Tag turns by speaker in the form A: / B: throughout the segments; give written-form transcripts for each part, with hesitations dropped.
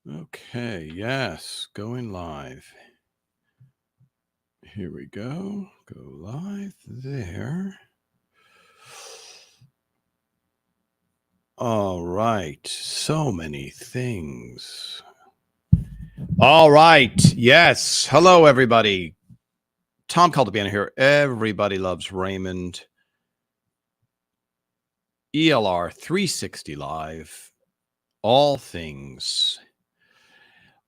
A: Okay, yes, going live. Here we go. Go live there. All right, so many things. All right, yes. Hello, everybody. Tom Caldabian here. Everybody loves Raymond. ELR 360 Live. All things.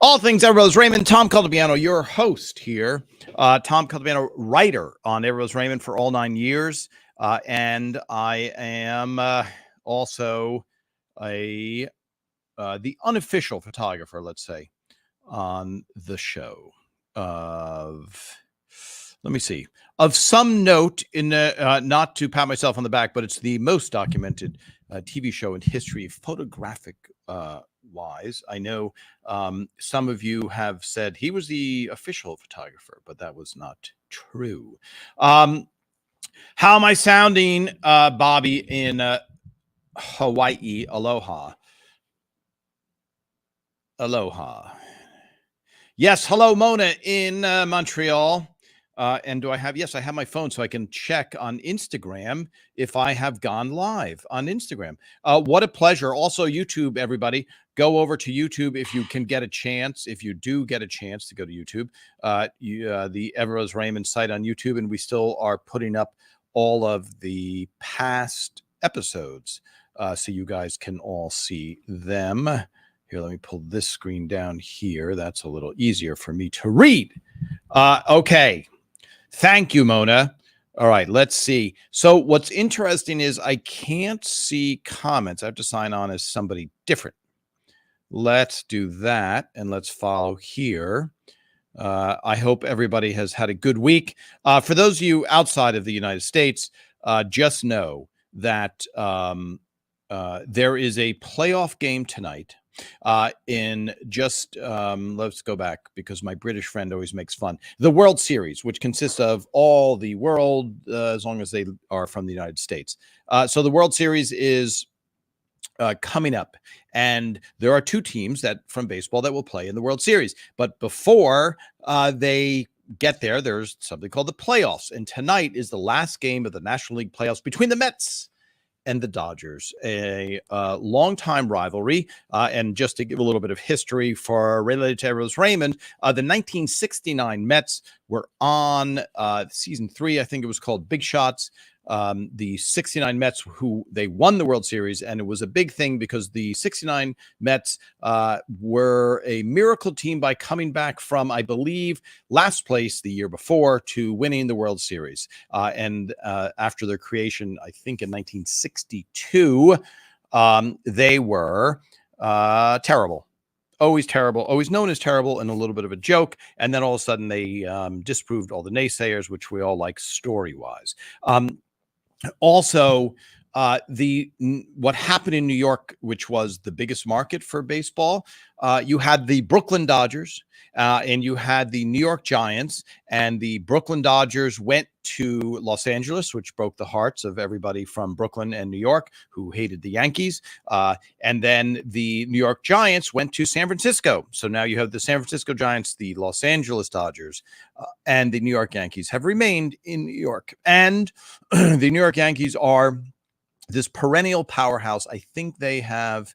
A: All things Everrose Raymond. Tom Caldabiano, your host here. Tom Caldabiano, writer on Everrose Raymond for all 9 years. And I am also the unofficial photographer, let's say, on the show of, let me see, of some note in not to pat myself on the back, but it's the most documented TV show in history, photographic wise. I know some of you have said he was the official photographer, but that was not true. How am I sounding, Bobby, in Hawaii? Aloha. Aloha. Yes, hello, Mona in Montreal. And do I have, yes, I have my phone so I can check on Instagram if I have gone live on Instagram. What a pleasure. Also, YouTube, everybody, go over to YouTube if you can get a chance. If you do get a chance to go to YouTube, the Everrose Raymond site on YouTube, and we still are putting up all of the past episodes so you guys can all see them. Here, let me pull this screen down here. That's a little easier for me to read. Okay. Thank you, Mona. All right, let's see. So what's interesting is I can't see comments. I have to sign on as somebody different. Let's do that, and let's follow here. I hope everybody has had a good week. For those of you outside of the United States, just know that there is a playoff game tonight. In just let's go back because my British friend always makes fun. The World Series, which consists of all the world, as long as they are from the United States. So the World Series is coming up, and there are two teams that from baseball that will play in the World Series. But before they get there, there's something called the playoffs, and tonight is the last game of the National League playoffs between the Mets and the Dodgers, a longtime rivalry. And just to give a little bit of history for related to Everrose Raymond, the 1969 Mets were on season 3. I think it was called Big Shots. The 69 Mets, who they won the World Series, and it was a big thing because the 69 Mets were a miracle team by coming back from, I believe, last place the year before to winning the World Series. And after their creation, I think in 1962, they were terrible. Always terrible, always known as terrible and a little bit of a joke. And then all of a sudden they disproved all the naysayers, which we all like story-wise. Also, what happened in New York, which was the biggest market for baseball, you had the Brooklyn Dodgers and you had the New York Giants, and the Brooklyn Dodgers went to Los Angeles, which broke the hearts of everybody from Brooklyn and New York who hated the Yankees. And then the New York Giants went to San Francisco. So now you have the San Francisco Giants, the Los Angeles Dodgers, and the New York Yankees have remained in New York. And the New York Yankees are this perennial powerhouse. I think they have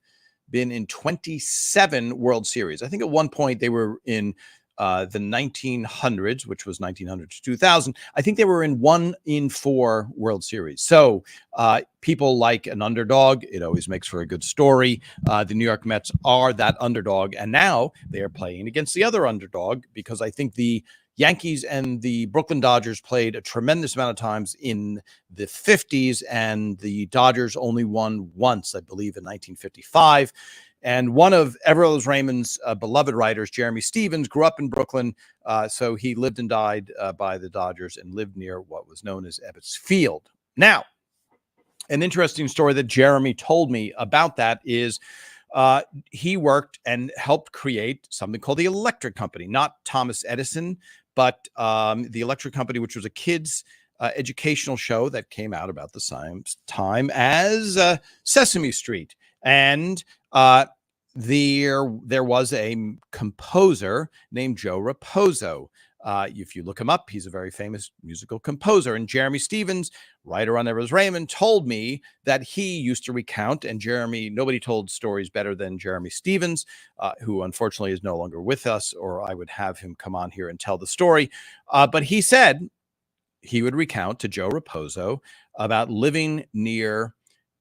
A: been in 27 World Series. I think at one point they were in the 1900s, which was 1900 to 2000. I think they were in 1 in 4 World Series. So people like an underdog. It always makes for a good story. The New York Mets are that underdog, and now they are playing against the other underdog because I think the Yankees and the Brooklyn Dodgers played a tremendous amount of times in the 50s, and the Dodgers only won once, I believe, in 1955. And one of Everrose Raymond's beloved writers, Jeremy Stevens, grew up in Brooklyn, so he lived and died by the Dodgers and lived near what was known as Ebbets Field. Now, an interesting story that Jeremy told me about that is he worked and helped create something called the Electric Company, not Thomas Edison, but the Electric Company, which was a kids' educational show that came out about the same time as Sesame Street. And there was a composer named Joe Raposo. If you look him up, he's a very famous musical composer. And Jeremy Stevens, writer on Ever's Raymond, told me that he used to recount, and nobody told stories better than Jeremy Stevens, who unfortunately is no longer with us, or I would have him come on here and tell the story. But he said he would recount to Joe Raposo about living near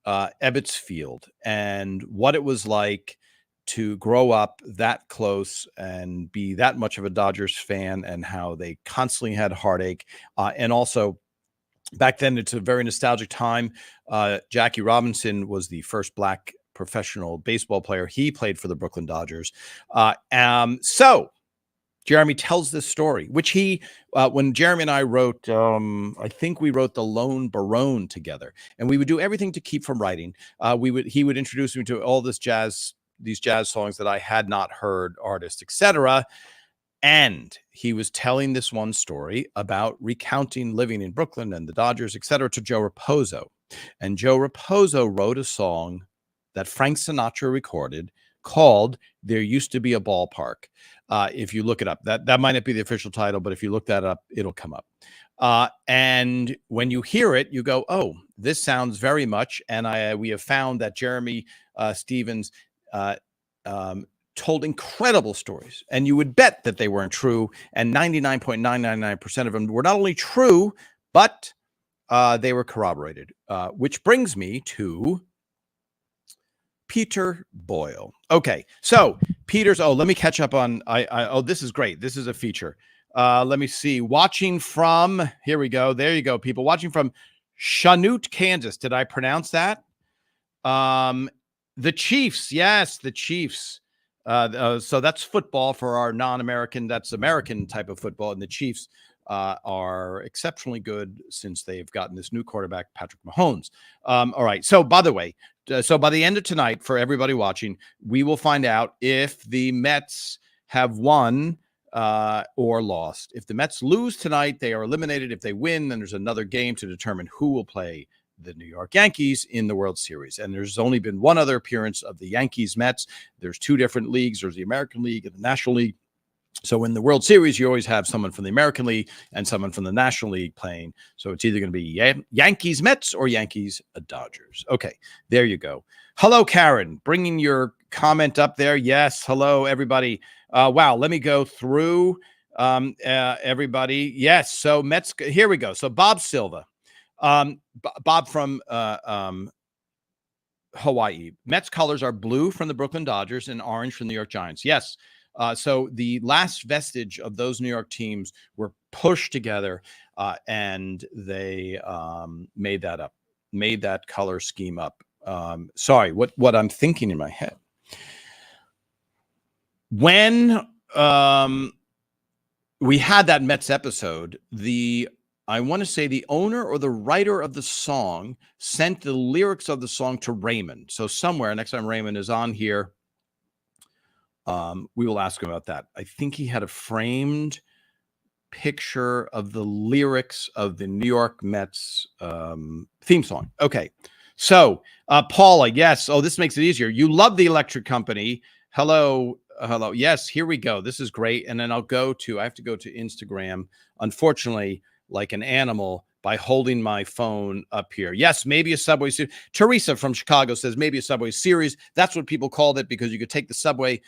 A: Ebbets Field and what it was like to grow up that close and be that much of a Dodgers fan, and how they constantly had heartache. And also, back then, it's a very nostalgic time. Jackie Robinson was the first Black professional baseball player. He played for the Brooklyn Dodgers. So Jeremy tells this story, which when Jeremy and I wrote, I think we wrote The Lone Barone together, and we would do everything to keep from writing. He would introduce me to all these jazz songs that I had not heard, artists, etc. And he was telling this one story about recounting living in Brooklyn and the Dodgers, etc., to Joe Raposo. And Joe Raposo wrote a song that Frank Sinatra recorded called "There Used to Be a Ballpark." If you look it up, that might not be the official title, but if you look that up, it'll come up. And when you hear it, you go, "Oh, this sounds very much." And we have found that Jeremy Stevens told incredible stories, and you would bet that they weren't true. And 99.999% of them were not only true, but they were corroborated. Which brings me to Peter Boyle. Okay, so let me catch up on, this is great. This is a feature. Let me see. Watching from, here we go. There you go, people. Watching from Chanute, Kansas. Did I pronounce that? The Chiefs. Yes, the Chiefs. So that's football for our non-American. That's American type of football. And the Chiefs are exceptionally good since they've gotten this new quarterback, Patrick Mahomes. All right. So by the way, by the end of tonight, for everybody watching, we will find out if the Mets have won or lost. If the Mets lose tonight, they are eliminated. If they win, then there's another game to determine who will play the New York Yankees in the World Series. And there's only been one other appearance of the Yankees Mets. There's two different leagues. There's the American League and the National League. So in the World Series, you always have someone from the American League and someone from the National League playing. So it's either going to be Yankees Mets or Yankees Dodgers. Okay, there you go. Hello, Karen, bringing your comment up there. Yes, hello, everybody. Wow, let me go through everybody. Yes, so Mets, here we go. So Bob Silva. Bob from Hawaii. Mets colors are blue from the Brooklyn Dodgers and orange from the New York Giants. Yes. So the last vestige of those New York teams were pushed together, and they made that color scheme up. Sorry, what I'm thinking in my head. When we had that Mets episode, I want to say the owner or the writer of the song sent the lyrics of the song to Raymond. So somewhere, next time Raymond is on here, we will ask him about that. I think he had a framed picture of the lyrics of the New York Mets theme song. Okay. So, Paula, yes. Oh, this makes it easier. You love the electric company. Hello. Yes, here we go. This is great. And then I have to go to Instagram, unfortunately, like an animal, by holding my phone up here. Yes, maybe a Subway series. Teresa from Chicago says maybe a Subway series. That's what people called it, because you could take the subway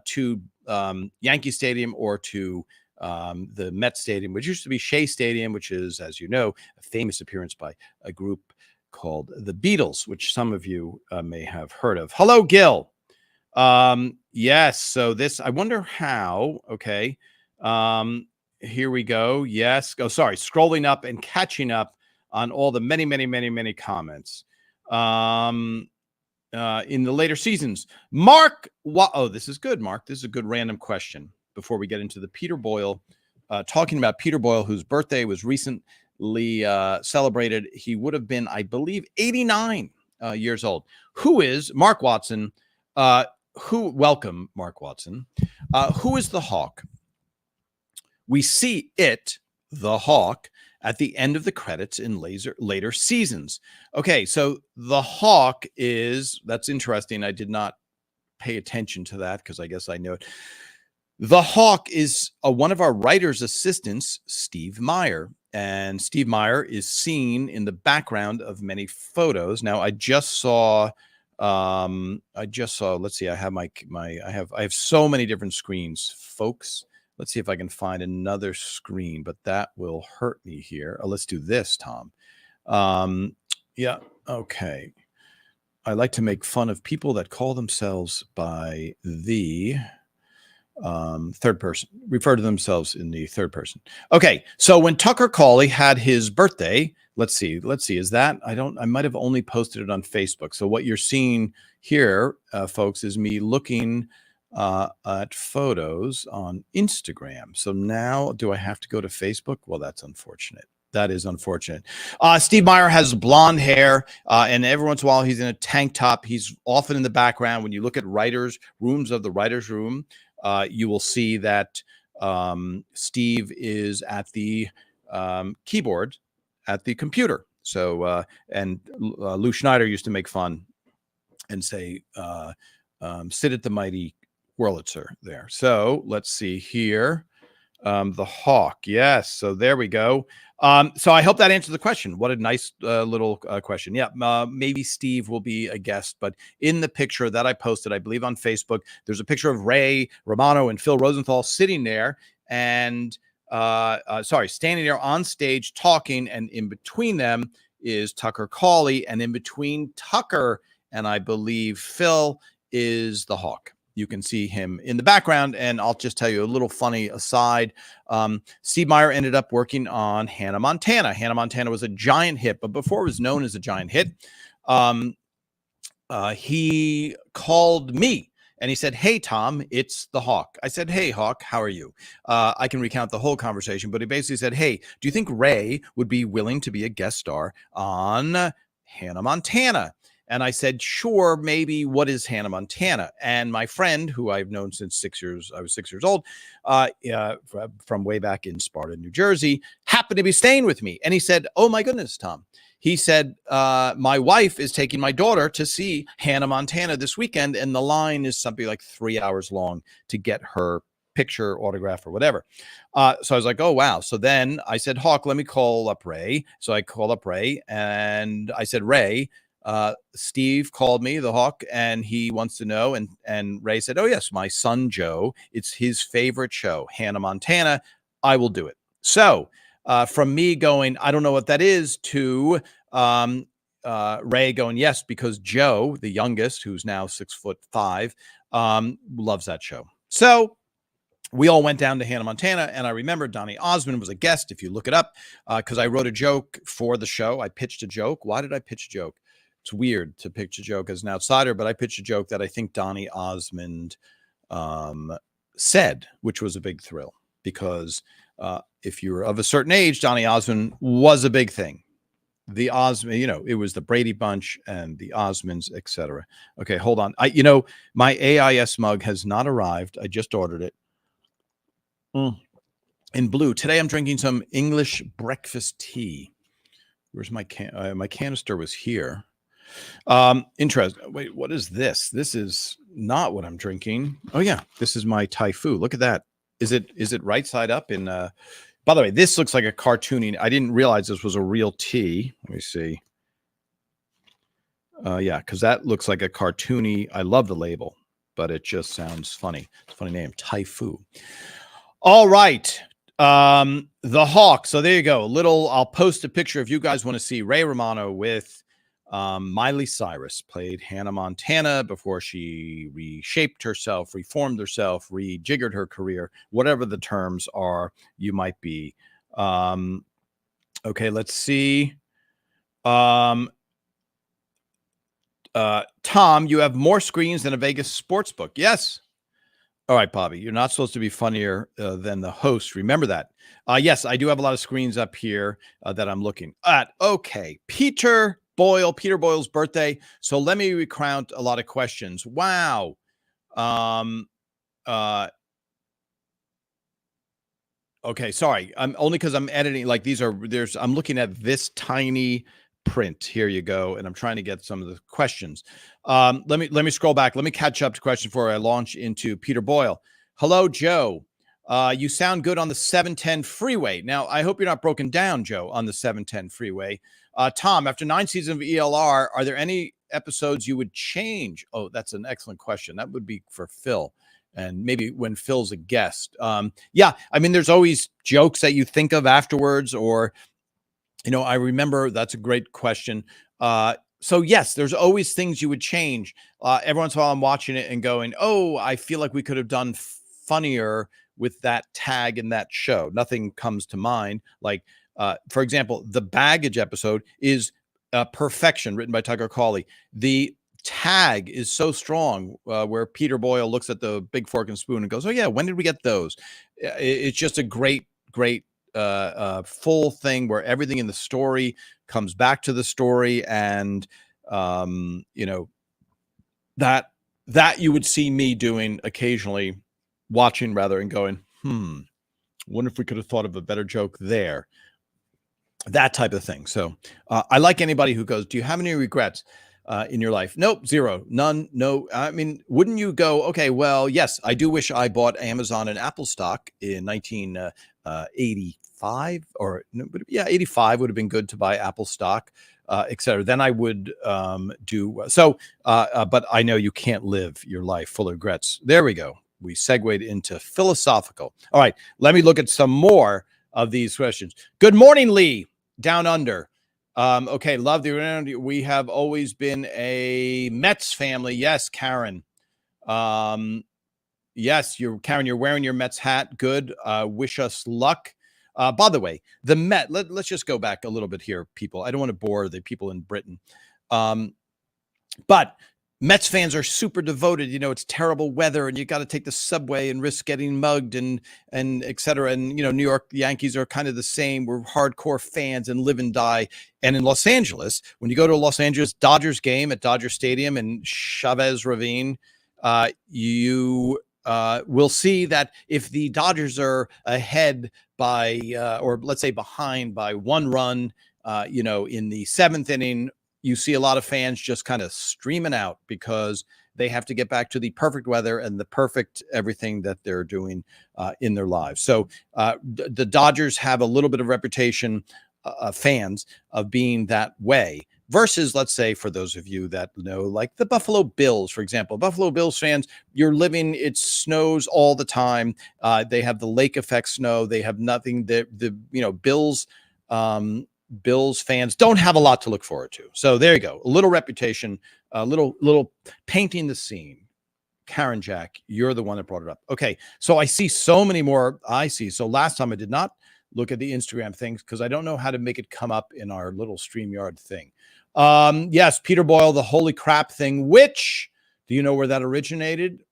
A: to Yankee Stadium or to the Met Stadium, which used to be Shea Stadium, which is, as you know, a famous appearance by a group called the Beatles, which some of you may have heard of. Hello, Gil. Yes, so this, I wonder how, okay. Here we go. Yes. Oh, sorry. Scrolling up and catching up on all the many comments. In the later seasons, Mark. This is good, Mark. This is a good random question before we get into the Peter Boyle. Talking about Peter Boyle, whose birthday was recently celebrated. He would have been, I believe, 89 years old. Who is Mark Watson? Welcome, Mark Watson. Who is the Hawk? We see the Hawk, at the end of the credits in later seasons. Okay, so the Hawk that's interesting. I did not pay attention to that because I guess I know it. The Hawk is one of our writer's assistants, Steve Meyer. And Steve Meyer is seen in the background of many photos. Now, I just saw, let's see, I have I have so many different screens, folks. Let's see if I can find another screen, but that will hurt me here. Let's do this, Tom. Yeah, okay. I like to make fun of people that call themselves by the third person, refer to themselves in the third person. Okay, so when Tucker Cawley had his birthday, let's see, is that, I might have only posted it on Facebook. So what you're seeing here, folks, is me looking at photos on Instagram. So now do I have to go to Facebook? Well, that's unfortunate. That is unfortunate. Steve Meyer has blonde hair, and every once in a while he's in a tank top. He's often in the background. When you look at rooms of the writer's room, you will see that Steve is at the keyboard at the computer. So, and Lou Schneider used to make fun and say, sit at the mighty Wurlitzer there. So let's see here. The Hawk. Yes. So there we go. So I hope that answers the question. What a nice little question. Yeah. Maybe Steve will be a guest, but in the picture that I posted, I believe on Facebook, there's a picture of Ray Romano and Phil Rosenthal sitting there and standing there on stage talking. And in between them is Tucker Cawley. And in between Tucker and I believe Phil is the Hawk. You can see him in the background. And I'll just tell you a little funny aside. Steve Meyer ended up working on Hannah Montana. Hannah Montana was a giant hit, but before it was known as a giant hit, he called me and he said, "Hey, Tom, it's the Hawk." I said, "Hey, Hawk, how are you?" I can recount the whole conversation, but he basically said, "Hey, do you think Ray would be willing to be a guest star on Hannah Montana?" And I said, "Sure, maybe. What is Hannah Montana?" And my friend, who I've known since 6 years, I was 6 years old, from way back in Sparta, New Jersey, happened to be staying with me. And he said, "Oh my goodness, Tom." He said, "My wife is taking my daughter to see Hannah Montana this weekend, and the line is something like 3 hours long to get her picture, autograph, or whatever." So I was like, "Oh, wow." So then I said, "Hawk, let me call up Ray." So I called up Ray, and I said, "Ray, Steve called me, the Hawk, and he wants to know." And Ray said, "Oh, yes, my son, Joe, it's his favorite show, Hannah Montana. I will do it." So from me going, "I don't know what that is," to Ray going, "Yes," because Joe, the youngest, who's now 6'5", loves that show. So we all went down to Hannah Montana, and I remember Donny Osmond was a guest, if you look it up, because I wrote a joke for the show. I pitched a joke. Why did I pitch a joke? It's weird to pitch a joke as an outsider, but I pitched a joke that I think Donny Osmond said, which was a big thrill, because if you're of a certain age, Donny Osmond was a big thing. The Osmond, it was the Brady Bunch and the Osmonds, etc. Okay, hold on. My AIS mug has not arrived. I just ordered it. In blue. Today I'm drinking some English breakfast tea. Where's my my canister was here. Interesting. Wait, what is this? This is not what I'm drinking. Oh yeah, this is my Thai food. Look at that. Is it right side up in by the way, this looks like a cartooning. I didn't realize this was a real tea. Let me see. Yeah, because that looks like a cartoony. I love the label, but it just sounds funny. It's a funny name, Thai food. All right. The Hawk. So there you go. I'll post a picture if you guys want to see Ray Romano with Miley Cyrus, played Hannah Montana before she reshaped herself, reformed herself, rejiggered her career, whatever the terms are you might be. Okay, let's see. Tom, you have more screens than a Vegas sportsbook. Yes. All right, Bobby, you're not supposed to be funnier than the host. Remember that. Yes, I do have a lot of screens up here that I'm looking at. Okay, Peter Boyle's birthday. So let me recount a lot of questions. Wow. Okay, sorry. I'm only because I'm editing. Like I'm looking at this tiny print. Here you go. And I'm trying to get some of the questions. Let me scroll back. Let me catch up to questions before I launch into Peter Boyle. Hello, Joe. You sound good on the 710 freeway. Now, I hope you're not broken down, Joe, on the 710 freeway. Tom, after 9 seasons of ELR, are there any episodes you would change? Oh, that's an excellent question. That would be for Phil. And maybe when Phil's a guest. Yeah, I mean, there's always jokes that you think of afterwards, or, I remember, that's a great question. So yes, there's always things you would change. Every once in a while I'm watching it and going, oh, I feel like we could have done funnier with that tag in that show. Nothing comes to mind. Like, for example, the baggage episode is Perfection, written by Tucker Cawley. The tag is so strong, where Peter Boyle looks at the big fork and spoon and goes, oh yeah, when did we get those? It's just a great full thing where everything in the story comes back to the story. And that you would see me doing occasionally, watching rather, and going, wonder if we could have thought of a better joke there, that type of thing. So I like anybody who goes, do you have any regrets in your life? Nope, zero, none, no. I mean, wouldn't you go, okay, well, yes, I do wish I bought Amazon and Apple stock in 1985, or yeah, 85 would have been good to buy Apple stock, etc. Then I would do so. But I know you can't live your life full of regrets. There we go. We segued into philosophical. All right, let me look at some more of these questions. Good morning, Lee, down under. Okay, love the, we have always been a Mets family. Yes, Karen. Yes, Karen, you're wearing your Mets hat. Good. Wish us luck. By the way, the Met, let's just go back a little bit here, people. I don't want to bore the people in Britain. But Mets fans are super devoted. It's terrible weather and you got to take the subway and risk getting mugged and et cetera. And, New York Yankees are kind of the same. We're hardcore fans and live and die. And in Los Angeles, when you go to a Los Angeles Dodgers game at Dodger Stadium in Chavez Ravine, you will see that if the Dodgers are ahead by, or let's say behind by 1 run, in the 7th inning, you see a lot of fans just kind of streaming out because they have to get back to the perfect weather and the perfect everything that they're doing in their lives. So the Dodgers have a little bit of reputation, fans, of being that way. Versus, let's say, for those of you that know, like the Buffalo Bills, for example, Buffalo Bills fans, it snows all the time. They have the lake effect snow. They have nothing. Bills fans don't have a lot to look forward to. So there you go. A little reputation, a little painting the scene. Karen Jack, you're the one that brought it up. Okay. So I see so many more. So last time I did not look at the Instagram things because I don't know how to make it come up in our little StreamYard thing. Yes, Peter Boyle, the holy crap thing, which, do you know where that originated?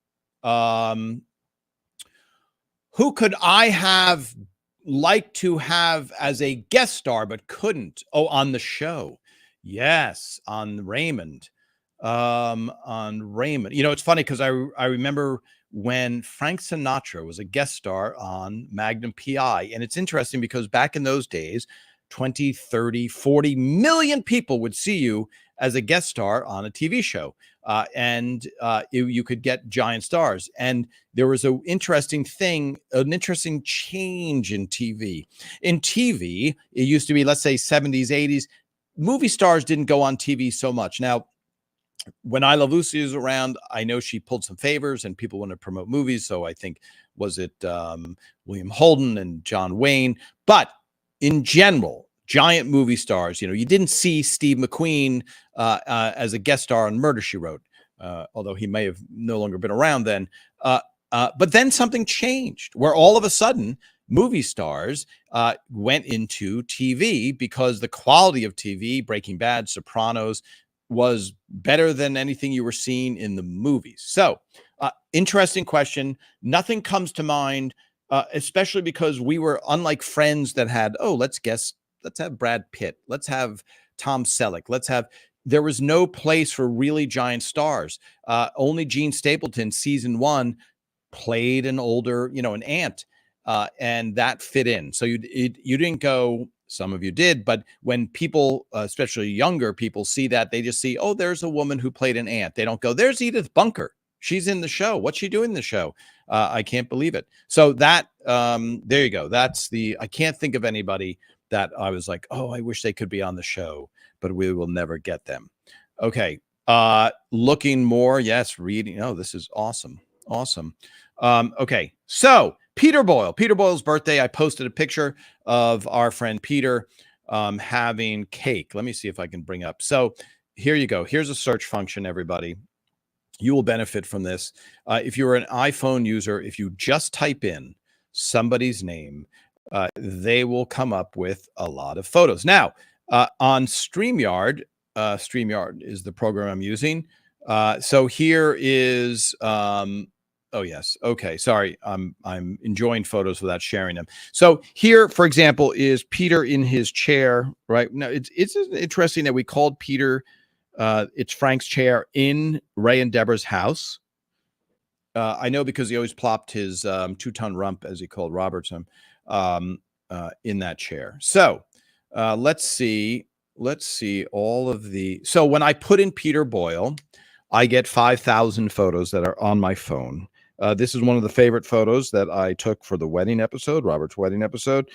A: Who could I have liked to have as a guest star but couldn't? Oh, on the show. Yes, on Raymond. It's funny because I remember when Frank Sinatra was a guest star on Magnum PI. And it's interesting because back in those days, 20, 30, 40 million people would see you as a guest star on a TV show. You could get giant stars. And there was an interesting change in TV. In TV, it used to be, let's say, 70s, 80s. Movie stars didn't go on TV so much. Now, when I Love Lucy was around, I know she pulled some favors and people want to promote movies. So I think, was it William Holden and John Wayne? But in general, giant movie stars, you didn't see Steve McQueen as a guest star on Murder, She Wrote, although he may have no longer been around then. But then something changed where all of a sudden movie stars went into TV because the quality of TV, Breaking Bad, Sopranos, was better than anything you were seeing in the movies. So interesting question. Nothing comes to mind, especially because we were, unlike Friends that had, let's have Brad Pitt. Let's have Tom Selleck. There was no place for really giant stars. Only Gene Stapleton, season 1, played an older, an aunt, and that fit in. So you didn't go, Some of you did, but when people, especially younger people, see that, they just see, oh, there's a woman who played an aunt. They don't go, there's Edith Bunker. She's in the show. What's she doing in the show? I can't believe it. So that, there you go. I can't think of anybody that I was like, oh, I wish they could be on the show, but we will never get them. Okay. Looking more. Yes. Reading. Oh, this is awesome. Awesome. Okay. So Peter Boyle's birthday. I posted a picture of our friend Peter having cake. Let me see if I can bring up. So here you go. Here's a search function, everybody. You will benefit from this. If you're an iPhone user, if you just type in somebody's name, they will come up with a lot of photos. Now, on StreamYard, StreamYard is the program I'm using. So here is, oh yes, okay, sorry, I'm enjoying photos without sharing them. So here, for example, is Peter in his chair, right? Now, it's interesting that we called Peter, it's Frank's chair in Ray and Deborah's house. I know because he always plopped his 2-ton rump, as he called Robertson, in that chair. So let's see all of the. So when I put in Peter Boyle, I get 5,000 photos that are on my phone. This is one of the favorite photos that I took for the wedding episode, Robert's wedding episode.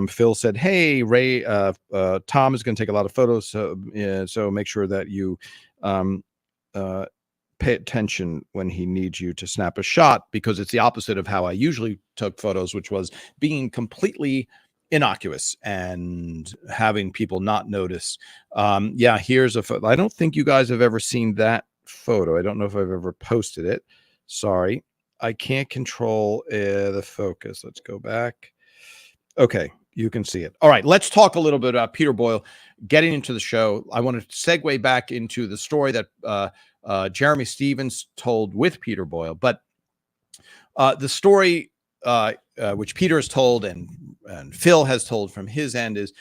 A: Phil said, hey, Ray, Tom is going to take a lot of photos, so make sure that you pay attention when he needs you to snap a shot, because it's the opposite of how I usually took photos, which was being completely innocuous and having people not notice. Yeah, here's a photo. I don't think you guys have ever seen that photo. I don't know if I've ever posted it. Sorry, I can't control the focus. Let's go back. Okay, you can see it. All right, let's talk a little bit about Peter Boyle getting into the show. I want to segue back into the story that Jeremy Stevens told with Peter Boyle, but the story which Peter has told and Phil has told from his end is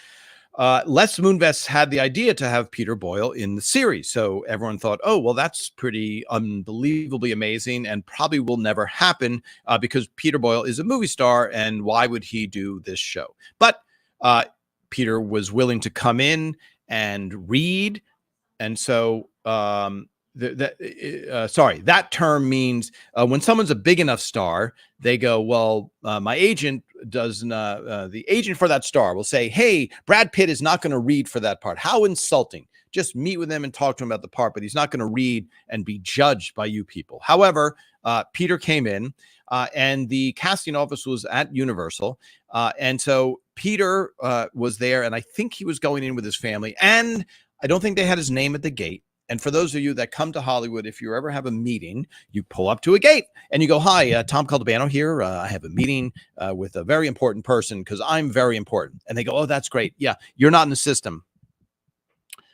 A: Les Moonves had the idea to have Peter Boyle in the series. So everyone thought, oh, well, that's pretty unbelievably amazing and probably will never happen because Peter Boyle is a movie star, and why would he do this show? But Peter was willing to come in and read. And so that term means when someone's a big enough star, they go, well, my agent doesn't, the agent for that star will say, hey, Brad Pitt is not going to read for that part. How insulting. Just meet with him and talk to him about the part, but he's not going to read and be judged by you people. However, Peter came in and the casting office was at Universal. And so Peter was there, and I think he was going in with his family, and I don't think they had his name at the gate. And for those of you that come to Hollywood, if you ever have a meeting, you pull up to a gate and you go, hi, Tom Caltabano here. I have a meeting with a very important person because I'm very important. And they go, oh, that's great. Yeah, you're not in the system.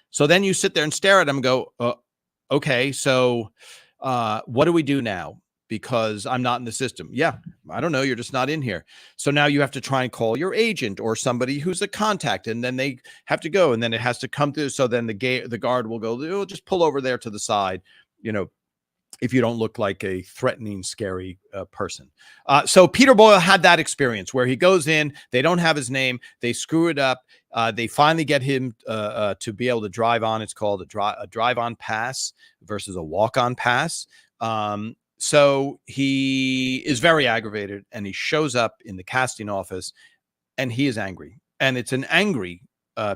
A: So then you sit there and stare at them and go, okay, so what do we do now? Because I'm not in the system. Yeah, I don't know. You're just not in here. So now you have to try and call your agent or somebody who's a contact, and then they have to go, and then it has to come through. So then the guard will go, oh, just pull over there to the side, if you don't look like a threatening, scary person. So Peter Boyle had that experience where he goes in, they don't have his name, they screw it up. They finally get him to be able to drive on. It's called a drive-on pass versus a walk-on pass. So he is very aggravated, and he shows up in the casting office, and he is angry. And it's an angry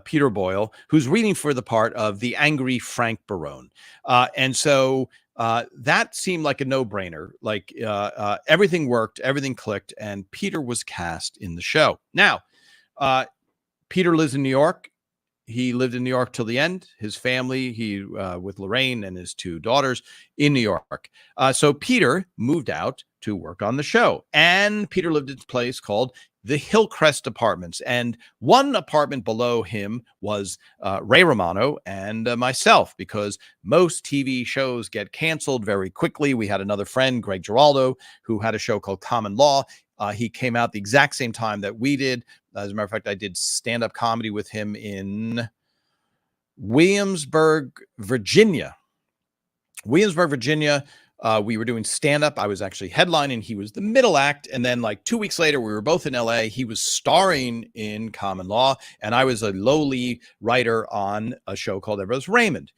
A: Peter Boyle who's reading for the part of the angry Frank Barone. And so that seemed like a no-brainer. Like everything worked, everything clicked, and Peter was cast in the show. Now, Peter lives in New York. He lived in New York till the end. His family, with Lorraine and his 2 daughters in New York. So Peter moved out to work on the show. And Peter lived in a place called the Hillcrest Apartments. And one apartment below him was Ray Romano and myself, because most TV shows get canceled very quickly. We had another friend, Greg Giraldo, who had a show called Common Law. He came out the exact same time that we did. As a matter of fact, I did stand-up comedy with him in Williamsburg, Virginia. We were doing stand-up. I was actually headlining. He was the middle act. And then like 2 weeks later, we were both in LA. He was starring in Common Law, and I was a lowly writer on a show called Everyone's Raymond.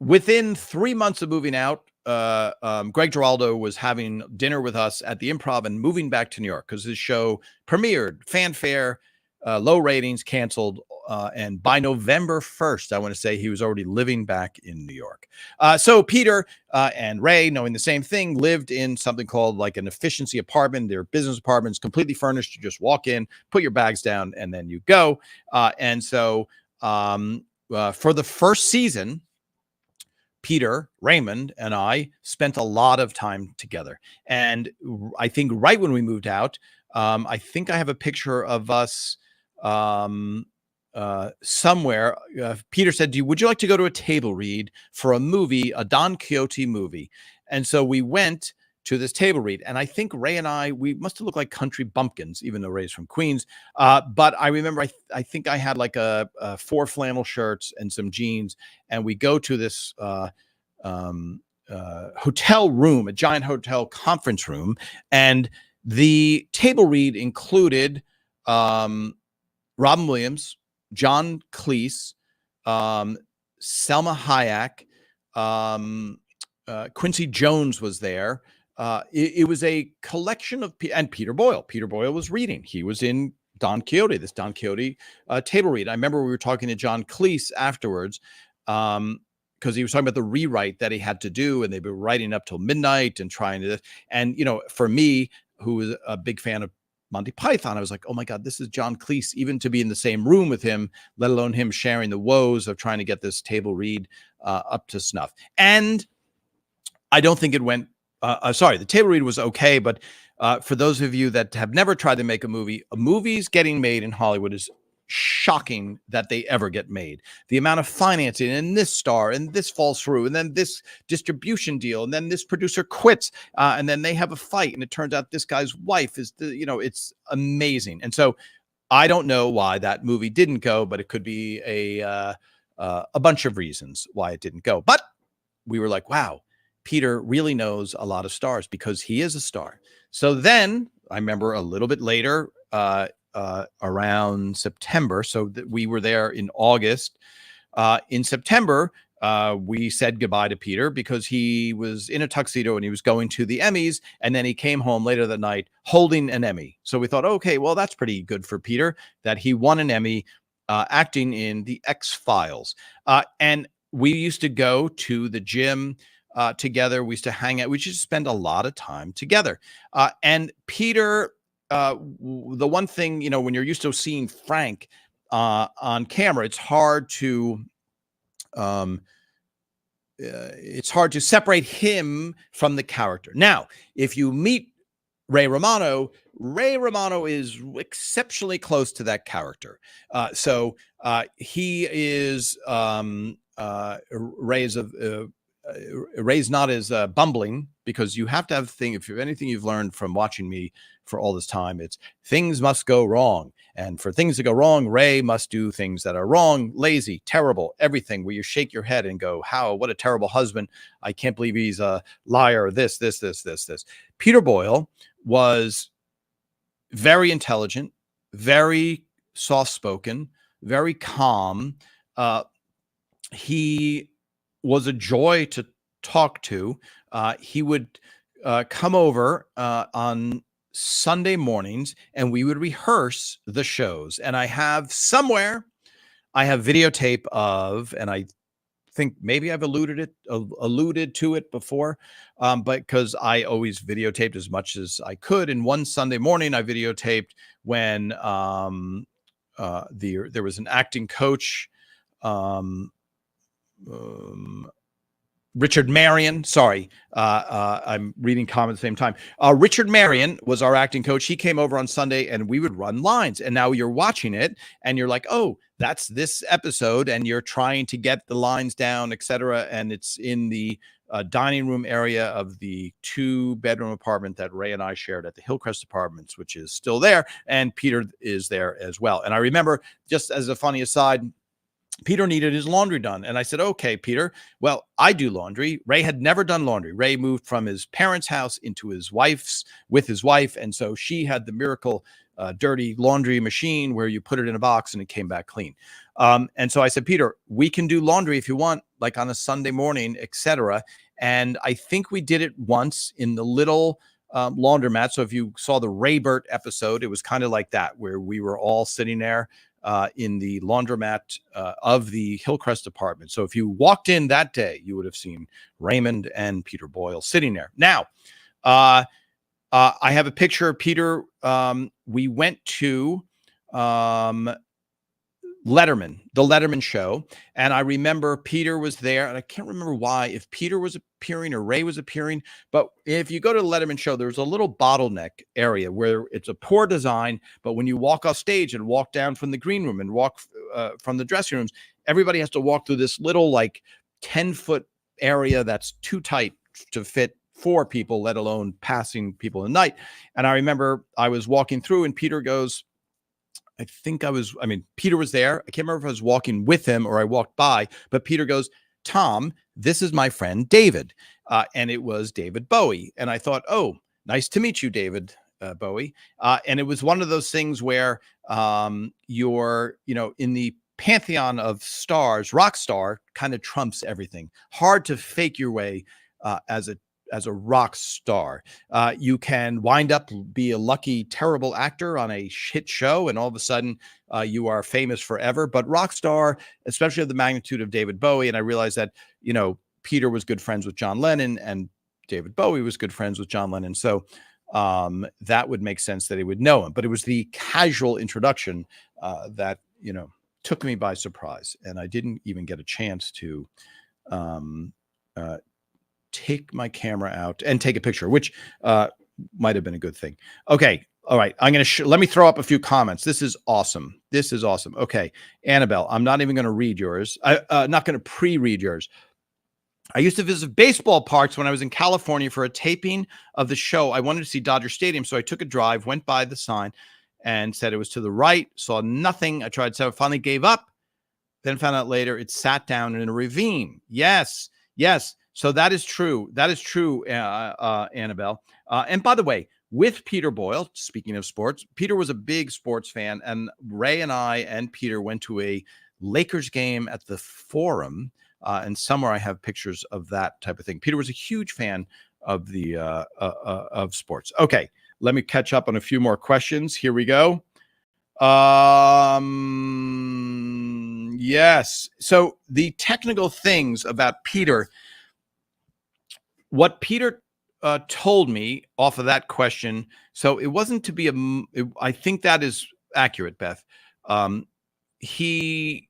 A: Within 3 months of moving out, Greg Giraldo was having dinner with us at the Improv and moving back to New York because his show premiered, fanfare, low ratings, canceled. And by November 1st, I want to say he was already living back in New York. So Peter and Ray, knowing the same thing, lived in something called like an efficiency apartment. They're business apartments, completely furnished. You just walk in, put your bags down, and then you go. And so for the first season, Peter, Raymond, and I spent a lot of time together. And I think right when we moved out, I think I have a picture of us somewhere. Peter said, would you like to go to a table read for a movie, a Don Quixote movie? And so we went to this table read. And I think Ray and I, we must have looked like country bumpkins, even though Ray's from Queens. But I remember, I think I had like a 4 flannel shirts and some jeans. And we go to this hotel room, a giant hotel conference room. And the table read included Robin Williams, John Cleese, Selma Hayek, Quincy Jones was there. It was a collection of, and Peter Boyle. Peter Boyle was reading. He was in Don Quixote, this Don Quixote table read. I remember we were talking to John Cleese afterwards because he was talking about the rewrite that he had to do, and they've been writing up till midnight and trying to, and, you know, for me, who was a big fan of Monty Python, I was like, oh my God, this is John Cleese, even to be in the same room with him, let alone him sharing the woes of trying to get this table read up to snuff. And I don't think it went, the table read was okay, but for those of you that have never tried to make a movie's getting made in Hollywood is shocking that they ever get made. The amount of financing, and this star, and this falls through, and then this distribution deal, and then this producer quits, and then they have a fight, and it turns out this guy's wife is, it's amazing. And so I don't know why that movie didn't go, but it could be a bunch of reasons why it didn't go. But we were like, wow, Peter really knows a lot of stars because he is a star. So then I remember a little bit later, around September. So we were there in August. In September, we said goodbye to Peter because he was in a tuxedo and he was going to the Emmys. And then he came home later that night holding an Emmy. So we thought, okay, well, that's pretty good for Peter that he won an Emmy acting in The X-Files. And we used to go to the gym together. We used to hang out. We used to spend a lot of time together. And Peter, the one thing, when you're used to seeing Frank on camera, it's hard to separate him from the character. Now, if you meet Ray Romano is exceptionally close to that character. So he is Ray's not as bumbling, because you have to have if anything you've learned from watching me for all this time, it's things must go wrong. And for things to go wrong, Ray must do things that are wrong, lazy, terrible, everything where you shake your head and go, what a terrible husband. I can't believe he's a liar. This. Peter Boyle was very intelligent, very soft-spoken, very calm. He was a joy to talk to. He would come over on Sunday mornings and we would rehearse the shows. And I have videotape of, and I think maybe I've alluded to it before, but because I always videotaped as much as I could. And one Sunday morning I videotaped when there was an acting coach, Richard Marion. Sorry, I'm reading comments at the same time. Richard Marion was our acting coach. He came over on Sunday and we would run lines. And now you're watching it and you're like, oh, that's this episode. And you're trying to get the lines down, etc. And it's in the dining room area of the 2-bedroom apartment that Ray and I shared at the Hillcrest Apartments, which is still there. And Peter is there as well. And I remember, just as a funny aside, Peter needed his laundry done. And I said, okay, Peter, well, I do laundry. Ray had never done laundry. Ray moved from his parents' house into his wife's with his wife. And so she had the miracle dirty laundry machine where you put it in a box and it came back clean. And so I said, Peter, we can do laundry if you want, like on a Sunday morning, etc. And I think we did it once in the little laundromat. So if you saw the Raybert episode, it was kind of like that, where we were all sitting there in the laundromat of the Hillcrest apartment. So if you walked in that day, you would have seen Raymond and Peter Boyle sitting there. Now, I have a picture of Peter. We went to Letterman, the Letterman show. And I remember Peter was there, and I can't remember why, if Peter was appearing or Ray was appearing. But if you go to the Letterman show, there's a little bottleneck area where it's a poor design. But when you walk off stage and walk down from the green room and walk from the dressing rooms, everybody has to walk through this little like 10-foot area that's too tight to fit 4 people, let alone passing people in the night. And I remember I was walking through and Peter goes, Peter was there. I can't remember if I was walking with him or I walked by, but Peter goes, Tom, this is my friend David. And it was David Bowie. And I thought, oh, nice to meet you, David Bowie. And it was one of those things where you're, in the pantheon of stars, rock star kind of trumps everything. Hard to fake your way as a rock star. You can wind up be a lucky, terrible actor on a hit show, and all of a sudden you are famous forever. But rock star, especially of the magnitude of David Bowie, and I realized that, Peter was good friends with John Lennon, and David Bowie was good friends with John Lennon. So that would make sense that he would know him. But it was the casual introduction that, took me by surprise. And I didn't even get a chance to take my camera out and take a picture, which might have been a good thing. Okay. All right. I'm going to let me throw up a few comments. This is awesome. Okay. Annabelle, I'm not even going to read yours. Not going to pre-read yours. I used to visit baseball parks when I was in California for a taping of the show. I wanted to see Dodger Stadium, so I took a drive, went by the sign, and said it was to the right. Saw nothing. I tried to finally gave up. Then found out later it sat down in a ravine. Yes. So that is true. Annabelle. And by the way, with Peter Boyle, speaking of sports, Peter was a big sports fan, and Ray and I and Peter went to a Lakers game at the Forum. And somewhere I have pictures of that type of thing. Peter was a huge fan of the of sports. Okay, let me catch up on a few more questions. Here we go. Yes. So the technical things about Peter, what Peter told me off of that question. So it wasn't to be I think that is accurate, Beth. He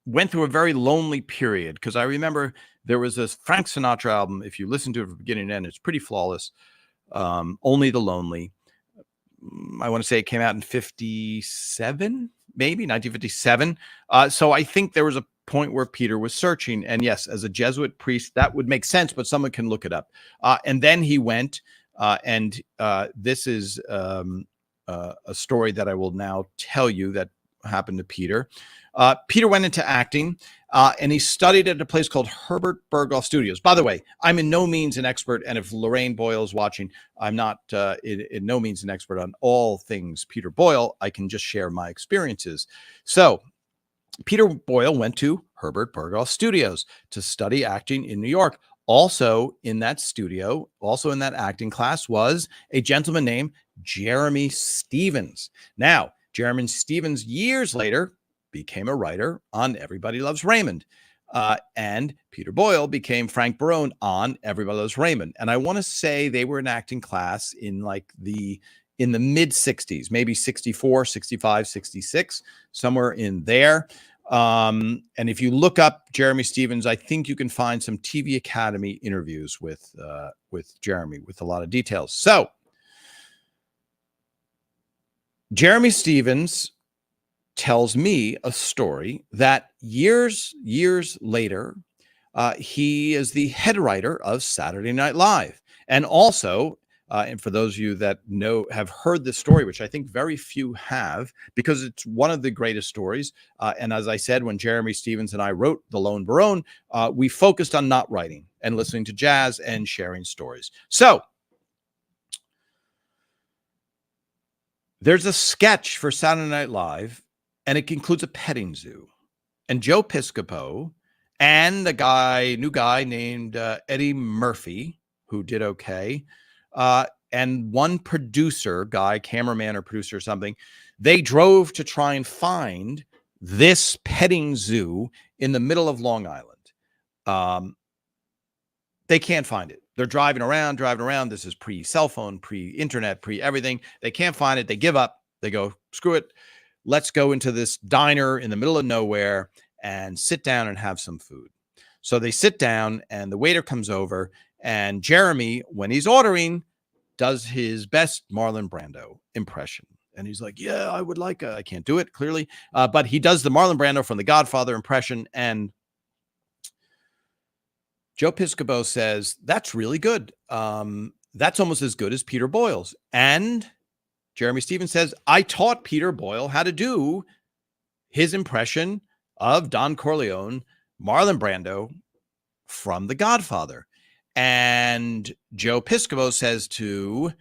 A: went through a very lonely period, because I remember there was this Frank Sinatra album. If you listen to it from beginning to end, it's pretty flawless. Only the Lonely. I want to say it came out in 57, maybe 1957. So I think there was a point where Peter was searching. And yes, as a Jesuit priest, that would make sense, but someone can look it up. And then he went, and this is a story that I will now tell you that happened to Peter. Peter went into acting, and he studied at a place called Herbert Berghoff Studios. By the way, I'm in no means an expert, and if Lorraine Boyle is watching, I'm not in no means an expert on all things Peter Boyle. I can just share my experiences. So Peter Boyle went to Herbert Berghoff Studios to study acting in New York. Also in that studio, also in that acting class, was a gentleman named Jeremy Stevens. Now, Jeremy Stevens, years later, became a writer on Everybody Loves Raymond. And Peter Boyle became Frank Barone on Everybody Loves Raymond. And I want to say they were in acting class in in the mid 60s, maybe 64, 65, 66, somewhere in there. And if you look up Jeremy Stevens, I think you can find some TV Academy interviews with Jeremy with a lot of details. So Jeremy Stevens tells me a story that years later, he is the head writer of Saturday Night Live. And also, And for those of you that have heard this story, which I think very few have, because it's one of the greatest stories. And as I said, when Jeremy Stevens and I wrote The Lone Baron, we focused on not writing and listening to jazz and sharing stories. So there's a sketch for Saturday Night Live, and it includes a petting zoo. And Joe Piscopo and a new guy named Eddie Murphy, who did okay, and one producer guy, cameraman or producer or something, they drove to try and find this petting zoo in the middle of Long Island. They can't find it. They're driving around. This is pre-cell phone, pre-internet, pre-everything. They can't find it. They give up. They go, screw it. Let's go into this diner in the middle of nowhere and sit down and have some food. So they sit down and the waiter comes over, and Jeremy, when he's ordering, does his best Marlon Brando impression. And he's like, yeah, I would like I can't do it clearly, but he does the Marlon Brando from The Godfather impression. And Joe Piscopo says, that's really good. That's almost as good as Peter Boyle's. And Jeremy Stevens says, I taught Peter Boyle how to do his impression of Don Corleone, Marlon Brando from The Godfather. And Joe Piscopo says to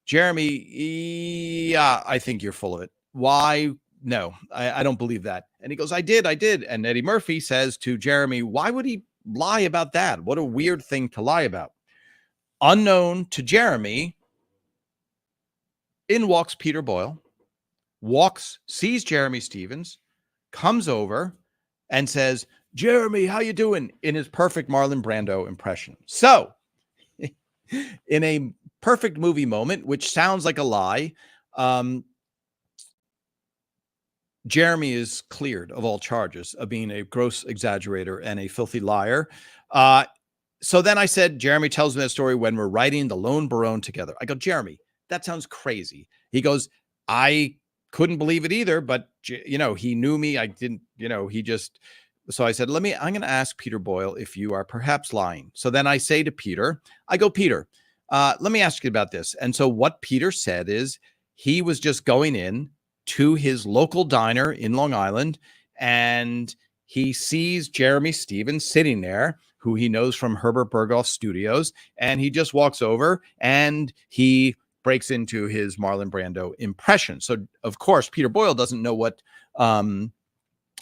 A: Jeremy, yeah, I think you're full of it. Why? No, I don't believe that. And he goes, I did. And Eddie Murphy says to Jeremy, why would he lie about that? What a weird thing to lie about. Unknown to Jeremy, in walks Peter Boyle, sees Jeremy Stevens, comes over and says, Jeremy, how you doing? In his perfect Marlon Brando impression. So in a perfect movie moment, which sounds like a lie, Jeremy is cleared of all charges of being a gross exaggerator and a filthy liar. So then I said, Jeremy tells me that story when we're writing The Lone Baron together. I go, Jeremy, that sounds crazy. He goes, I couldn't believe it either, but he knew me. I didn't, so I said, I'm going to ask Peter Boyle if you are perhaps lying. So then I say to Peter, Peter, let me ask you about this. And so what Peter said is he was just going in to his local diner in Long Island, and he sees Jeremy Stevens sitting there, who he knows from Herbert Berghoff Studios, and he just walks over and he breaks into his Marlon Brando impression. So, of course, Peter Boyle doesn't know what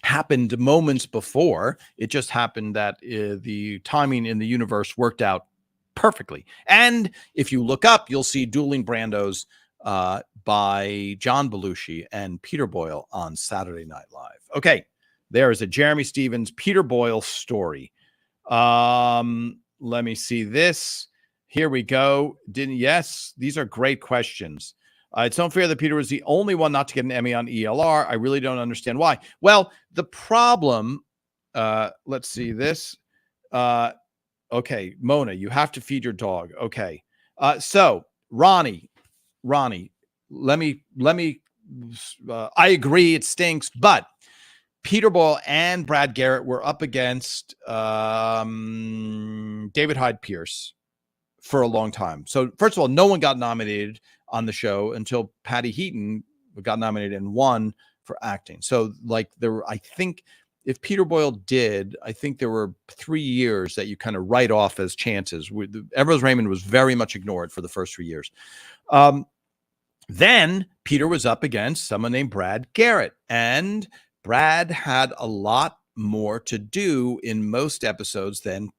A: happened moments before. It just happened that the timing in the universe worked out perfectly. And if you look up, you'll see Dueling Brandos by John Belushi and Peter Boyle on Saturday Night Live. Okay, there is a Jeremy Stevens, Peter Boyle story. Let me see this. Here we go. Yes, these are great questions. It's unfair that Peter was the only one not to get an Emmy on ELR. I really don't understand why. Well, the problem, let's see this. Okay, Mona, you have to feed your dog. Okay. So Ronnie, let me, I agree it stinks, but Peter Boyle and Brad Garrett were up against David Hyde Pierce for a long time. So first of all, no one got nominated on the show until Patty Heaton got nominated and won for acting. So I think if Peter Boyle did, I think there were 3 years that you kind of write off as chances. Everett Raymond was very much ignored for the first 3 years. Then Peter was up against someone named Brad Garrett, and Brad had a lot more to do in most episodes than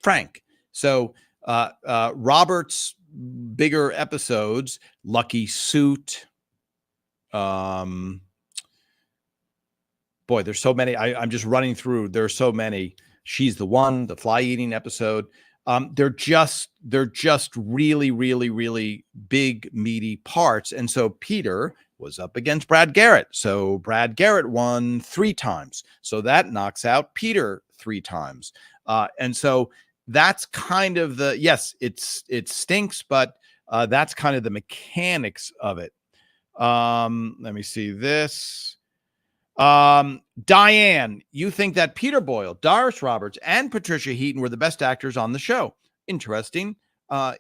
A: Frank. So Robert's bigger episodes, Lucky Suit, boy, there's so many. I'm just running through. There's so many. She's the One, the fly eating episode. They're just really, really, really big, meaty parts. And so Peter was up against Brad Garrett. So Brad Garrett won 3 times. So that knocks out Peter 3 times. And so that's kind of yes, it stinks, but that's kind of the mechanics of it. Let me see this. Diane, you think that Peter Boyle, Doris Roberts, and Patricia Heaton were the best actors on the show. Interesting.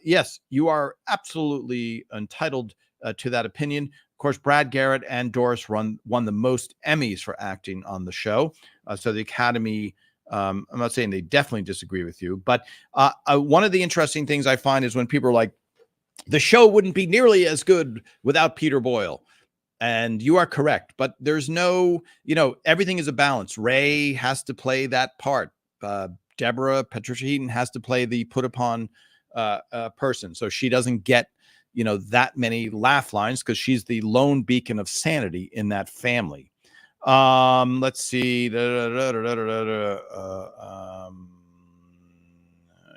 A: Yes, you are absolutely entitled to that opinion. Of course, Brad Garrett and Doris won the most Emmys for acting on the show. So the Academy, I'm not saying they definitely disagree with you, but one of the interesting things I find is when people are like, the show wouldn't be nearly as good without Peter Boyle. And you are correct, but there's no, everything is a balance. Ray has to play that part. Deborah, Patricia Heaton, has to play the put upon person. So she doesn't get, that many laugh lines because she's the lone beacon of sanity in that family. Let's see.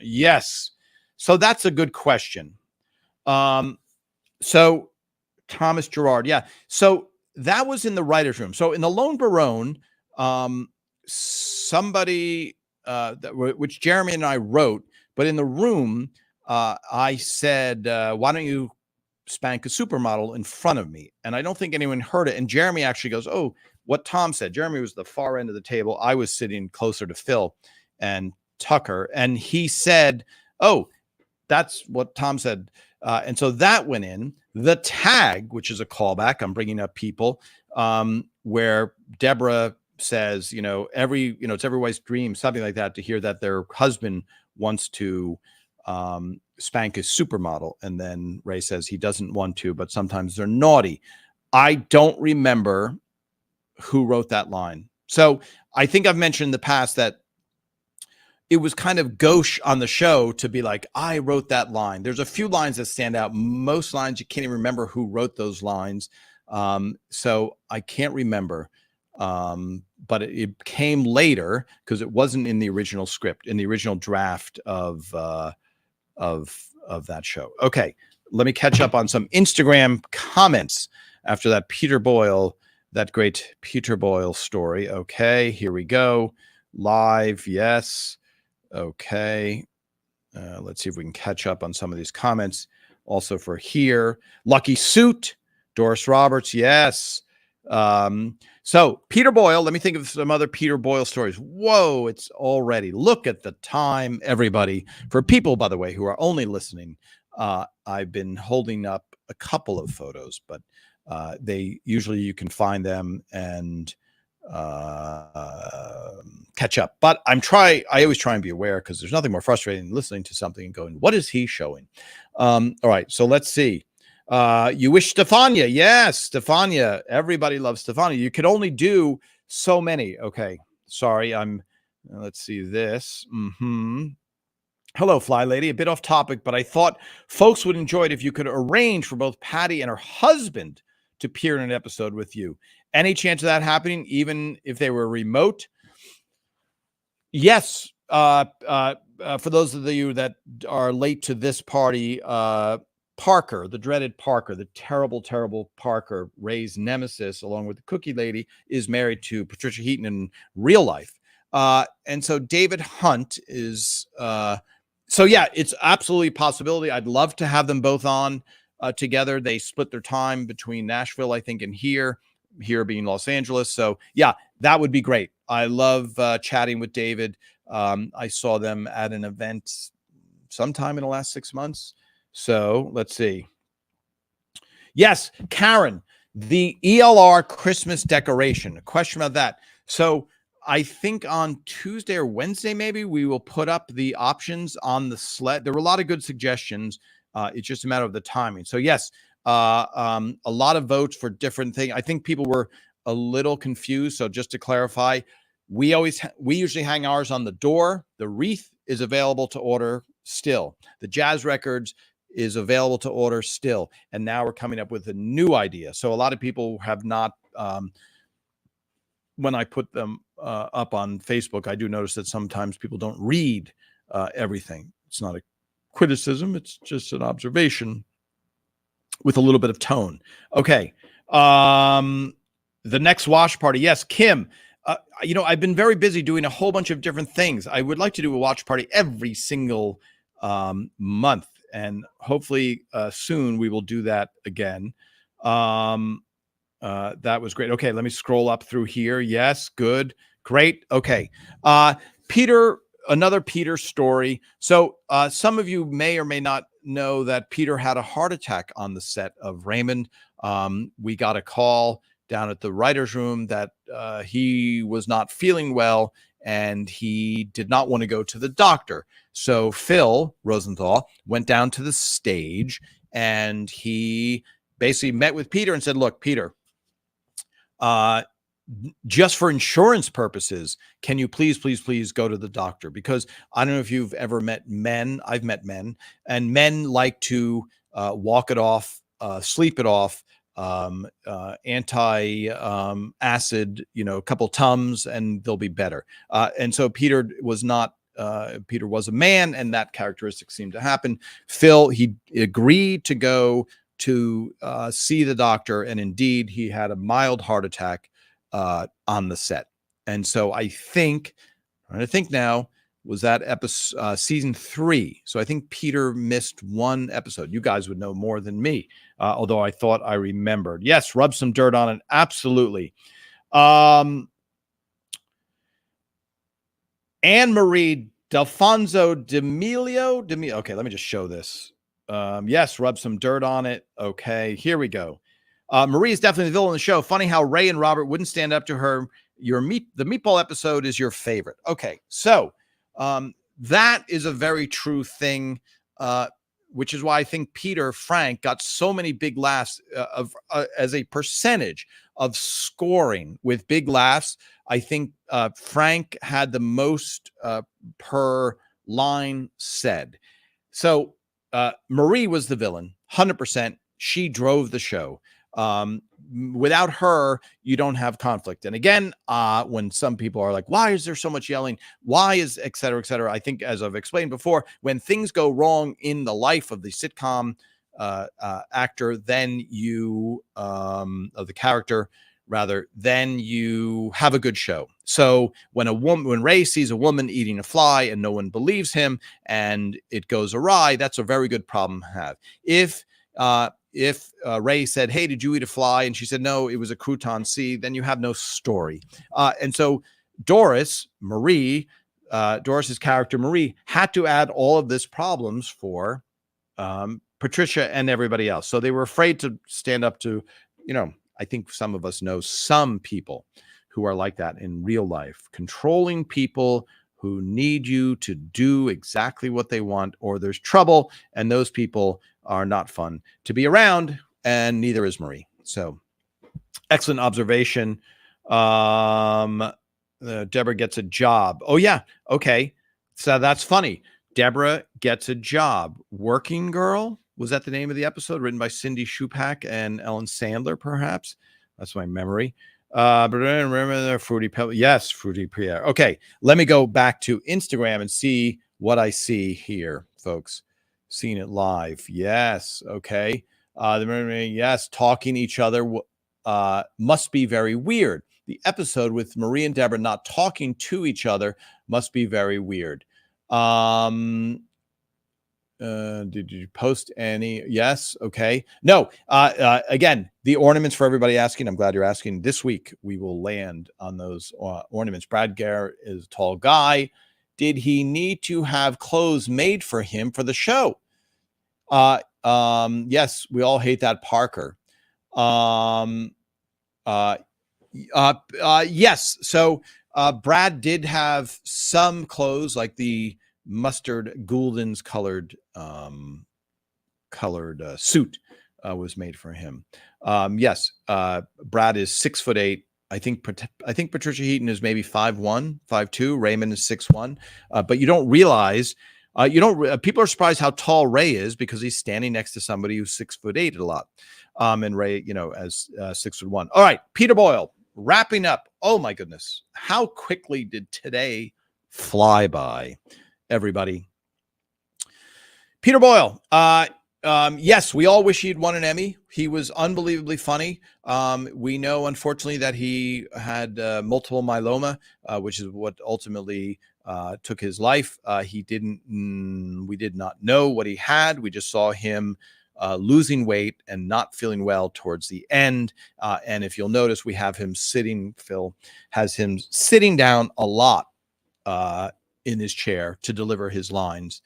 A: Yes. So that's a good question. So Thomas Gerard. Yeah. So that was in the writer's room. So in the Lone Barone, somebody, which Jeremy and I wrote, but in the room, I said, why don't you spank a supermodel in front of me? And I don't think anyone heard it. And Jeremy actually goes, oh, what Tom said. Jeremy was the far end of the table. I was sitting closer to Phil and Tucker. And he said, oh, that's what Tom said. And so that went in. The tag, which is a callback, I'm bringing up people, where Deborah says, it's every wife's dream, something like that, to hear that their husband wants to spank a supermodel. And then Ray says he doesn't want to, but sometimes they're naughty. I don't remember who wrote that line. So I think I've mentioned in the past that it was kind of gauche on the show to be like, I wrote that line. There's a few lines that stand out. Most lines, you can't even remember who wrote those lines. So I can't remember. But it came later because it wasn't in the original script, in the original draft of that show. Okay, let me catch up on some Instagram comments after that Peter Boyle, that great Peter Boyle story. Okay, here we go. Live, yes. Okay. Let's see if we can catch up on some of these comments. Also for here, Lucky Suit, Doris Roberts, yes. So Peter Boyle, let me think of some other Peter Boyle stories. Whoa, it's already, look at the time, everybody. For people, by the way, who are only listening, I've been holding up a couple of photos, but they usually, you can find them and catch up. But I always try and be aware, because there's nothing more frustrating than listening to something and going, what is he showing? All right, so let's see. You wish Stefania. Yes, Stefania. Everybody loves Stefania. You could only do so many. Okay, sorry. Let's see this. Hello, Fly Lady. A bit off topic, but I thought folks would enjoy it if you could arrange for both Patty and her husband to appear in an episode with you. Any chance of that happening, even if they were remote? Yes. For those of you that are late to this party, Parker, the dreaded Parker, the terrible, terrible Parker, Ray's nemesis, along with the Cookie Lady, is married to Patricia Heaton in real life. And so David Hunt is... so yeah, it's absolutely a possibility. I'd love to have them both on together. They split their time between Nashville, I think, and here being Los Angeles. So yeah, that would be great. I love chatting with David. I saw them at an event sometime in the last 6 months. So let's see. Yes, Karen, the ELR Christmas decoration. A question about that. So I think on Tuesday or Wednesday, maybe, we will put up the options on the sled. There were a lot of good suggestions. It's just a matter of the timing. So yes, a lot of votes for different things. I think people were a little confused. So just to clarify, we usually hang ours on the door. The wreath is available to order still. The jazz records is available to order still. And now we're coming up with a new idea. So a lot of people have not, when I put them up on Facebook, I do notice that sometimes people don't read everything. It's not a criticism. It's just an observation with a little bit of tone. Okay. The next watch party. Yes, Kim. I've been very busy doing a whole bunch of different things. I would like to do a watch party every single month. And hopefully soon we will do that again. That was great. Okay, let me scroll up through here. Yes, good. Great. Okay. Peter another Peter story. So some of you may or may not know that Peter had a heart attack on the set of Raymond. We got a call down at the writer's room that he was not feeling well and he did not want to go to the doctor. So Phil Rosenthal went down to the stage and he basically met with Peter and said, look, Peter, just for insurance purposes, can you please go to the doctor? Because I don't know if you've ever met men. I've met men, and men like to walk it off, sleep it off, anti acid, a couple Tums, and they'll be better. And so Peter was not. Peter was a man, and that characteristic seemed to happen. Phil, he agreed to go to see the doctor, and indeed, he had a mild heart attack on the set. And so I think now, was that episode season 3. So I think Peter missed one episode. You guys would know more than me, although I thought I remembered. Yes, rub some dirt on it. Absolutely. Anne-Marie Delfonso D'Amelio. Okay, let me just show this. Yes, rub some dirt on it. Okay, here we go. Marie is definitely the villain in the show. Funny how Ray and Robert wouldn't stand up to her. The meatball episode is your favorite. Okay, so that is a very true thing, which is why I think Peter Frank got so many big laughs as a percentage of scoring with big laughs. I think Frank had the most per line said. So Marie was the villain, 100%. She drove the show. Without her, you don't have conflict. And again, when some people are like, why is there so much yelling? Why is et cetera, et cetera? I think, as I've explained before, when things go wrong in the life of the sitcom actor, then of the character, rather, then you have a good show. So when Ray sees a woman eating a fly and no one believes him and it goes awry, that's a very good problem to have. If Ray said, hey, did you eat a fly? And she said, no, it was a crouton C, then you have no story. And so Doris's character, Marie, had to add all of this problems for Patricia and everybody else. So they were afraid to stand up to, I think some of us know some people who are like that in real life, controlling people who need you to do exactly what they want, or there's trouble, and those people are not fun to be around, and neither is Marie. So excellent observation. Deborah gets a job. Oh, yeah. Okay. So that's funny. Deborah gets a job. Working Girl. Was that the name of the episode? Written by Cindy Shupak and Ellen Sandler, perhaps? That's my memory. But remember the Fruity Pebble. Yes, Fruity Pierre. Okay, let me go back to Instagram and see what I see here, folks. Seeing it live. Yes. Okay. Yes, talking each other must be very weird. The episode with Marie and Deborah not talking to each other must be very weird. Did you post any? Yes. Okay. No. Again, the ornaments, for everybody asking, I'm glad you're asking. This week we will land on those ornaments. Brad Garrett is a tall guy. Did he need to have clothes made for him for the show? Yes, we all hate that Parker. Yes. So Brad did have some clothes, like the mustard Gouldens colored suit was made for him. Yes, Brad is 6'8". I think Patricia Heaton is maybe 5'1", 5'2". Raymond is 6'1". But you don't realize, people are surprised how tall Ray is because he's standing next to somebody who's 6'8" a lot. And Ray, as 6'1". All right, Peter Boyle, wrapping up. Oh my goodness, how quickly did today fly by, everybody? Peter Boyle. Yes, we all wish he'd won an Emmy. He was unbelievably funny. We know, unfortunately, that he had multiple myeloma, which is what ultimately took his life. We did not know what he had. We just saw him losing weight and not feeling well towards the end. And if you'll notice, we have him sitting, Phil has him sitting down a lot in his chair to deliver his lines.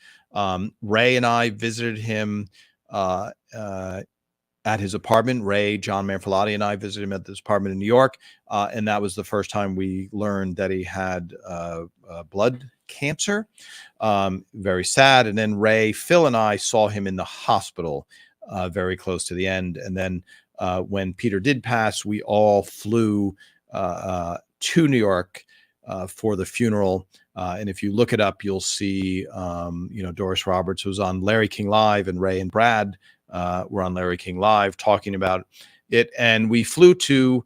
A: Ray and I visited him at his apartment. Ray, John Manfrotati, and I visited him at this apartment in New York, and that was the first time we learned that he had blood cancer. Very sad. And then Ray, Phil, and I saw him in the hospital very close to the end. And then when Peter did pass, we all flew to New York for the funeral. And if you look it up, you'll see, Doris Roberts was on Larry King Live, and Ray and Brad were on Larry King Live talking about it. And we flew to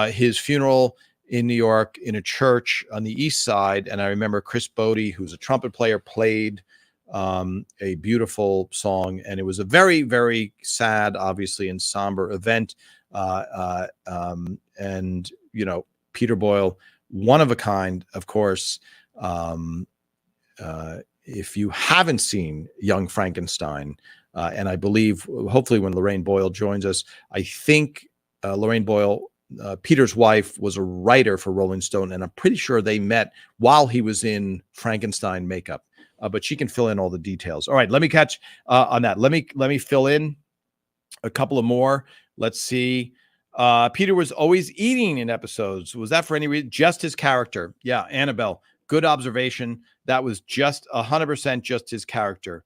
A: his funeral in New York in a church on the East Side. And I remember Chris Bodie, who's a trumpet player, played a beautiful song. And it was a very, very sad, obviously, and somber event. And, Peter Boyle, one of a kind, of course. If you haven't seen Young Frankenstein, and I believe, hopefully, when Lorraine Boyle joins us, I think Lorraine Boyle, Peter's wife, was a writer for Rolling Stone, and I'm pretty sure they met while he was in Frankenstein makeup. But she can fill in all the details. All right, let me catch on that. Let me fill in a couple of more. Let's see. Peter was always eating in episodes. Was that for any reason? Just his character. Yeah, Annabelle. Good observation. That was just 100% just his character.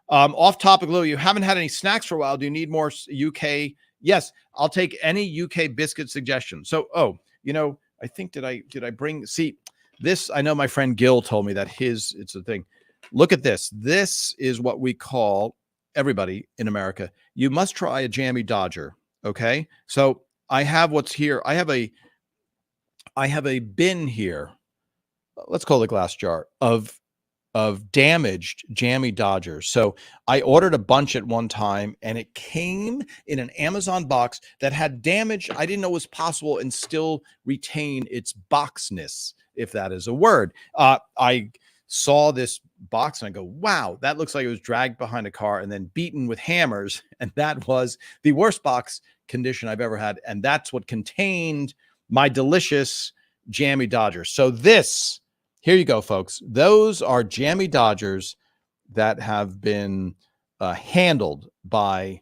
A: Off topic, Lou, you haven't had any snacks for a while. Do you need more UK? Yes, I'll take any UK biscuit suggestion. So, I think, did I bring, see, this, I know my friend Gil told me that it's a thing. Look at this. This is what we call, everybody in America, you must try a Jammy Dodger. Okay. So I have what's here. I have a bin here. Let's call it a glass jar of damaged Jammy Dodgers. So I ordered a bunch at one time, and it came in an Amazon box that had damage I didn't know was possible and still retain its boxness, if that is a word. I saw this box and I go, wow, that looks like it was dragged behind a car and then beaten with hammers. And that was the worst box condition I've ever had. And that's what contained my delicious Jammy Dodgers. So here you go, folks. Those are Jammy Dodgers that have been handled by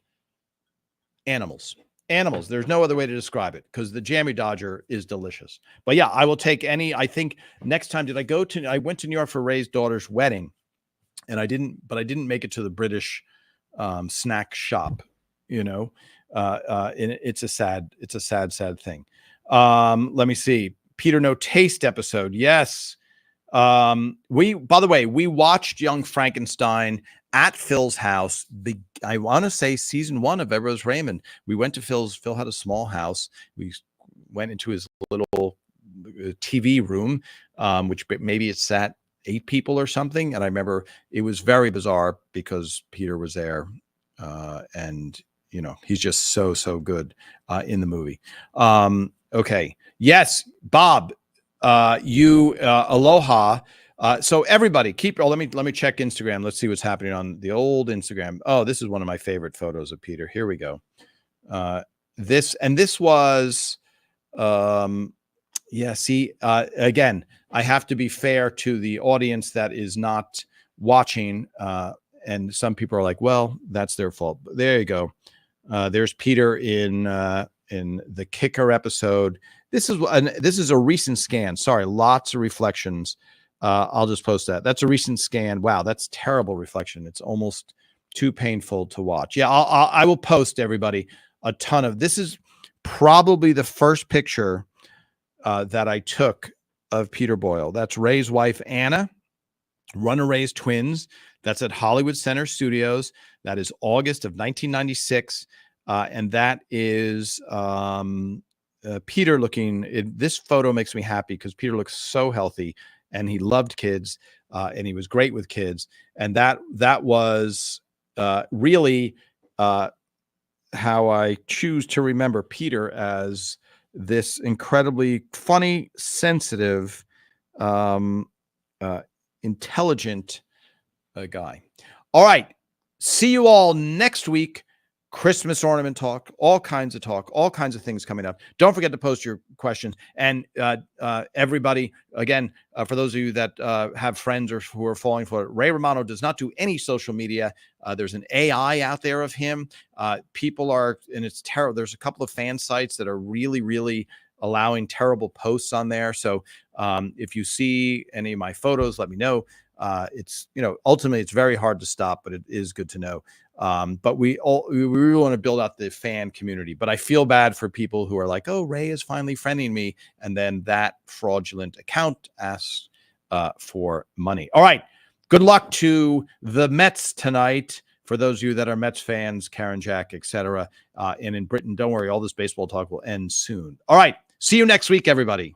A: animals. Animals. There's no other way to describe it, because the Jammy Dodger is delicious. But yeah, I will take any. I think next time, I went to New York for Ray's daughter's wedding, and I didn't make it to the British snack shop. And it's a sad thing. Let me see. Peter No Taste episode. Yes. By the way, we watched Young Frankenstein at Phil's house. I want to say season 1 of Everett Raymond. We went to Phil had a small house. We went into his little TV room, which maybe it sat 8 people or something. And I remember it was very bizarre because Peter was there. And he's just so good in the movie. Okay. Yes, Bob. Aloha. So everybody let me check Instagram. Let's see what's happening on the old Instagram. Oh, this is one of my favorite photos of Peter. Here we go. This was, again, I have to be fair to the audience that is not watching. And some people are like, well, that's their fault. But there you go. There's Peter in the Kicker episode. This is a recent scan. Sorry, lots of reflections. I'll just post that. That's a recent scan. Wow, that's terrible reflection. It's almost too painful to watch. Yeah, I will post, everybody, a ton of. This is probably the first picture that I took of Peter Boyle. That's Ray's wife, Anna, Runner Ray's twins. That's at Hollywood Center Studios. That is August of 1996. And that is Peter looking. This photo makes me happy because Peter looks so healthy, and he loved kids, and he was great with kids. And that was really how I choose to remember Peter, as this incredibly funny, sensitive, intelligent guy. All right. See you all next week. Christmas ornament talk, all kinds of things coming up. Don't forget to post your questions. And everybody, again, for those of you that have friends or who are falling for it, Ray Romano does not do any social media. There's an AI out there of him. People are, and it's terrible. There's a couple of fan sites that are really, really allowing terrible posts on there. So if you see any of my photos, let me know. It's, ultimately it's very hard to stop, but it is good to know. But we really want to build out the fan community. But I feel bad for people who are like, oh, Ray is finally friending me, and then that fraudulent account asks for money. All right. Good luck to the Mets tonight. For those of you that are Mets fans, Karen, Jack, etc. And in Britain, don't worry, all this baseball talk will end soon. All right. See you next week, everybody.